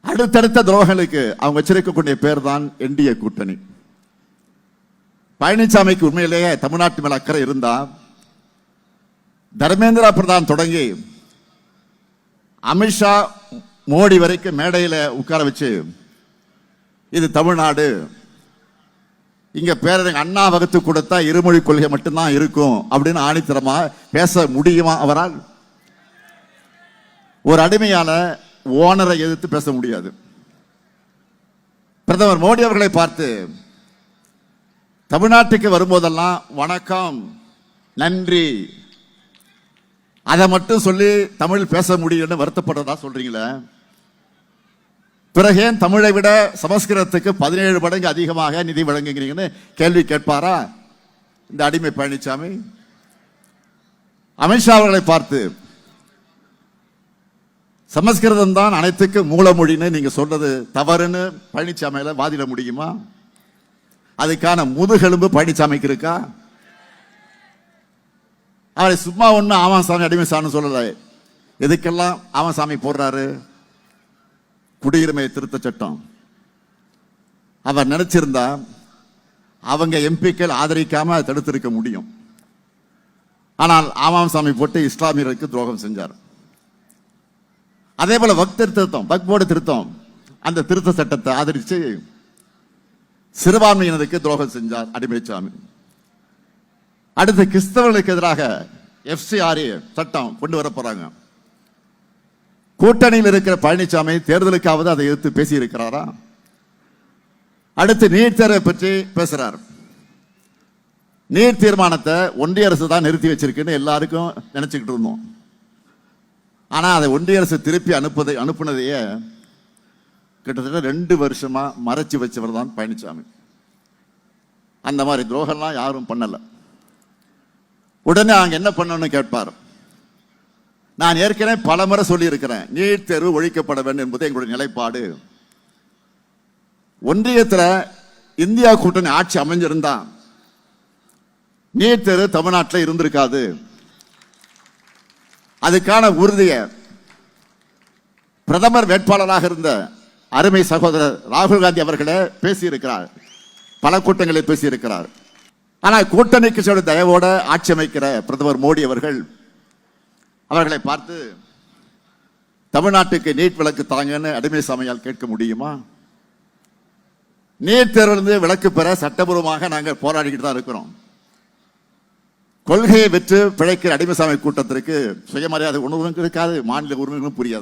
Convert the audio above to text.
அடுத்தடுத்த துரோகங்களுக்கு அவங்க வச்சிருக்கக்கூடிய பேர் தான் என்டிஏ கூட்டணி. பழனிசாமிக்கு உண்மையிலேயே தமிழ்நாட்டு மேல அக்கறை இருந்தா தர்மேந்திரா பிரதான் தொடங்கி அமித்ஷா மோடி வரைக்கும் மேடையில் உட்கார வச்சு இது தமிழ்நாடு, இங்க பேரறிஞர் அண்ணா வகுத்து கொடுத்தா இருமொழி கொள்கை மட்டும்தான் இருக்கும் அப்படின்னு ஆணித்தரமா பேச முடியுமா அவரால்? ஒரு அடிமையான ஓனரை எதிர்த்து பேச முடியாது. பிரதமர் மோடி அவர்களை பார்த்து தமிழ்நாட்டுக்கு வரும்போதெல்லாம் வணக்கம், நன்றி, அதை மட்டும் சொல்லி தமிழ் பேச முடியும்னு வருத்தப்படுறதா சொல்றீங்களே. பிறகு ஏன் தமிழை விட சமஸ்கிருதத்துக்கு 17 மடங்கு அதிகமாக நிதி வழங்குகிறீங்கன்னு கேள்வி கேட்பாரா இந்த அடிமை பழனிசாமி? அமித்ஷா அவர்களை பார்த்து சமஸ்கிருதம் தான் அனைத்துக்கு மூலமொழின்னு நீங்க சொல்றது தவறுன்னு பழனிசாமியில வாதிட முடியுமா? அதுக்கான முதுகெலும்பு பழனிசாமிக்கு இருக்கா? அவரை சும்மா ஒண்ணு ஆமாசாமி அடிமை சாமி சொல்லல. எதுக்கெல்லாம் ஆமாசாமி போடுறாரு? குடியுரிமை திருத்த சட்டம் அவர் நினைச்சிருந்தா அவங்க எம்பிக்கள் ஆதரிக்காம தடுத்திருக்க முடியும். ஆனால் ஆமாசாமி போட்டு இஸ்லாமியர்களுக்கு துரோகம் செஞ்சார். அதே போல வக்ஃப் போர்டு திருத்தம், அந்த திருத்த சட்டத்தை ஆதரிச்சு சிறுபான்மையினருக்கு துரோகம் செஞ்சார் அடிமைசாமி. அடுத்து கிறிஸ்தவர்களுக்கு எதிராக FCRA சட்டம் கொண்டு வர போறாங்க. கூட்டணியில் இருக்கிற பழனிசாமி தேர்தலுக்காவது அதை எதிர்த்து பேசி இருக்கிறாரா? அடுத்து நீட் தேர்வை பற்றி பேசுறார். நீட் தீர்மானத்தை ஒன்றிய அரசு தான் நிறுத்தி வச்சிருக்குன்னு எல்லாருக்கும் நினைச்சுக்கிட்டு இருந்தோம். ஆனா அதை ஒன்றிய அரசு திருப்பி அனுப்புனதையே கிட்டத்தட்ட 2 வருஷமா மறைச்சு வச்சவர் தான் பழனிசாமி. அந்த மாதிரி துரோகம்லாம் யாரும் பண்ணல. உடனே அங்க என்ன பண்ணணும்னு கேட்பார். நான் ஏற்கனவே பல முறை சொல்லி இருக்கிறேன், நீட் தேர்வு ஒழிக்கப்பட வேண்டும் என்பது எங்களுடைய நிலைப்பாடு. ஒன்றியத்தில் இந்தியா கூட்டணி ஆட்சி அமைஞ்சிருந்தா நீட் தேர்வு தமிழ்நாட்டில் இருந்திருக்காது. அதுக்கான உறுதியை பிரதமர் வேட்பாளராக இருந்த அருமை சகோதரர் ராகுல் காந்தி அவர்களே பேசியிருக்கிறார், பல கூட்டங்களில் பேசியிருக்கிறார். ஆனால் கூட்டணி கட்சியோட தயவோட ஆட்சி அமைக்கிற பிரதமர் மோடி அவர்களை பார்த்து தமிழ்நாட்டுக்கு நீட் விலக்கு தாங்கன்னு அடிமை சாமியால் கேட்க முடியுமா? நீட் தேர்விலிருந்து விலக்கு பெற சட்டபூர்வமாக நாங்கள் போராடிக்கிட்டு தான் இருக்கிறோம். கொள்கையை வெற்று பிழைக்கிற அடிமைசாமி கூட்டத்திற்கு சுயமரியாதை உணர்வும் இருக்காது, மாநில உரிமைகளும் புரியாது.